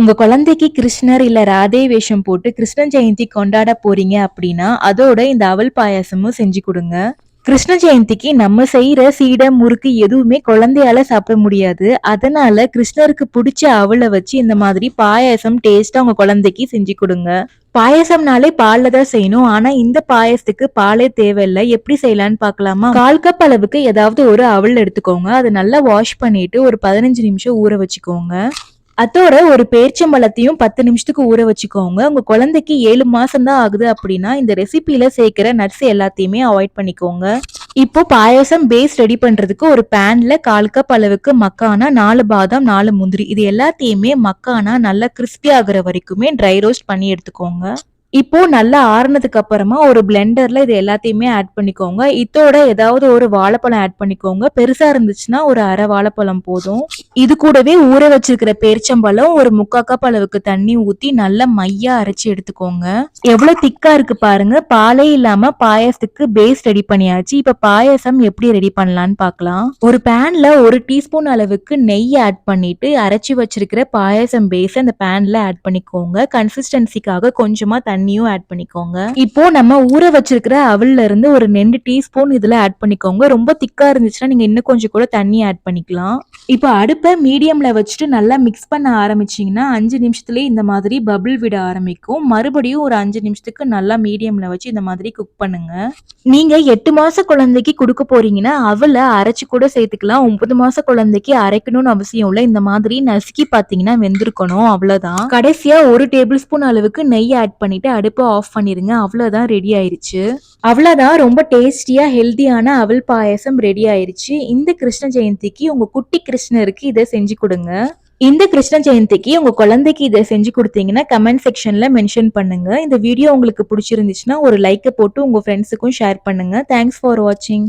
உங்க குழந்தைக்கு கிருஷ்ணர் இல்ல ராதே வேஷம் போட்டு கிருஷ்ண ஜெயந்தி கொண்டாட போறீங்க அப்படின்னா அதோட இந்த அவல் பாயாசமும் செஞ்சு கொடுங்க. கிருஷ்ண ஜெயந்திக்கு நம்ம செய்யற சீடை முறுக்கு எதுவுமே குழந்தையால சாப்பிட முடியாது. அதனால கிருஷ்ணருக்கு பிடிச்ச அவலை வச்சு இந்த மாதிரி பாயாசம் டேஸ்டா உங்க குழந்தைக்கு செஞ்சு கொடுங்க. பாயசம்னாலே பால்ல தான் செய்யணும். ஆனா இந்த பாயசத்துக்கு பாலே தேவையில்லை. எப்படி செய்யலாம்னு பாக்கலாமா? 1/4 கப் அளவுக்கு ஏதாவது ஒரு அவல் எடுத்துக்கோங்க. அதை நல்லா வாஷ் பண்ணிட்டு ஒரு 15 நிமிஷம் ஊற வச்சுக்கோங்க. அதோட ஒரு பேரிச்சம்பழத்தையும் 10 நிமிஷத்துக்கு ஊற வச்சுக்கோங்க. உங்க குழந்தைக்கு 7 மாசம் தான் ஆகுது அப்படின்னா இந்த ரெசிபில சேர்க்கிற நட்ஸ் எல்லாத்தையுமே அவாய்ட் பண்ணிக்கோங்க. இப்போ பாயாசம் பேஸ் ரெடி பண்றதுக்கு ஒரு பேன்ல 1/4 கப் அளவுக்கு மக்கானா, 4 பாதாம், 4 முந்திரி இது எல்லாத்தையுமே மக்கானா நல்லா கிறிஸ்பி ஆகுற வரைக்குமே ட்ரை ரோஸ்ட் பண்ணி எடுத்துக்கோங்க. இப்போ நல்லா ஆறுனதுக்கு அப்புறமா ஒரு பிளெண்டர்ல இது எல்லாத்தையுமே ஆட் பண்ணிக்கோங்க. இதோட ஏதாவது ஒரு வாழைப்பழம் ஆட் பண்ணிக்கோங்க. பெருசா இருந்துச்சுன்னா ஒரு அரை வாழைப்பழம் போதும். இது கூடவே ஊற வச்சிருக்கிற பேரிச்சம்பழம் ஒரு 3/4 கப் அளவுக்கு தண்ணி ஊத்தி நல்லா மையா அரைச்சு எடுத்துக்கோங்க. எவ்வளவு திக்கா இருக்கு பாருங்க. பாலே இல்லாம பாயாசத்துக்கு பேஸ் ரெடி பண்ணியாச்சு. இப்ப பாயாசம் எப்படி ரெடி பண்ணலாம்னு பார்க்கலாம். ஒரு பேன்ல 1 டீஸ்பூன் அளவுக்கு நெய் ஆட் பண்ணிட்டு அரைச்சு வச்சிருக்கிற பாயாசம் பேஸ் அந்த பேன்ல ஆட் பண்ணிக்கோங்க. கன்சிஸ்டன்சிக்காக கொஞ்சமா தண்ணியும் ஆட் பண்ணிக்கோங்க. இப்போ நம்ம ஊற வச்சிருக்கிற அவல்ல இருந்து ஒரு 2 டீஸ்பூன் இதுல ஆட் பண்ணிக்கோங்க. ரொம்ப திக்கா இருந்துச்சுன்னா நீங்க இன்னும் கொஞ்சம் கூட தண்ணி ஆட் பண்ணிக்கலாம். இப்போ அடுப்பை மீடியம்ல வச்சுட்டு நல்லா மிக்ஸ் பண்ண ஆரம்பிச்சீங்கன்னா 5 நிமிஷத்துலயே இந்த மாதிரி பபிள் விட ஆரம்பிக்கும். மறுபடியும் ஒரு 5 நிமிஷத்துக்கு நல்லா மீடியம்ல வச்சு இந்த மாதிரி குக் பண்ணுங்க. நீங்க 8 மாச குழந்தைக்கு கொடுக்க போறீங்கன்னா அவல அரைச்சு கூட சேர்த்துக்கலாம். 9 மாச குழந்தைக்கு அரைக்கணும்னு அவசியம் இல்லை. இந்த மாதிரி நசுக்கி பாத்தீங்கன்னா வெந்திருக்கணும். அவ்வளவுதான். கடைசியா 1 டேபிள் ஸ்பூன் அளவுக்கு நெய் ஆட் பண்ணிட்டு அடுப்பை ஆஃப் பண்ணிருங்க. அவ்வளவுதான், ரெடி ஆயிருச்சு. அவ்வளவுதான், ரொம்ப டேஸ்டியா ஹெல்தியான அவல் பாயசம் ரெடி ஆயிருச்சு. இந்த கிருஷ்ண ஜெயந்திக்கு உங்க குட்டி கிருஷ்ணருக்கு இதை செஞ்சு கொடுங்க. இந்த கிருஷ்ண ஜெயந்திக்கு உங்க குழந்தைக்கு இதை செஞ்சு கொடுத்தீங்கன்னா கமெண்ட் செக்ஷன்ல மென்ஷன் பண்ணுங்க. இந்த வீடியோ உங்களுக்கு பிடிச்சிருந்துச்சுன்னா ஒரு லைக்கை போட்டு உங்க ஃப்ரெண்ட்ஸுக்கும் ஷேர் பண்ணுங்க. தேங்க்ஸ் ஃபார் வாட்சிங்.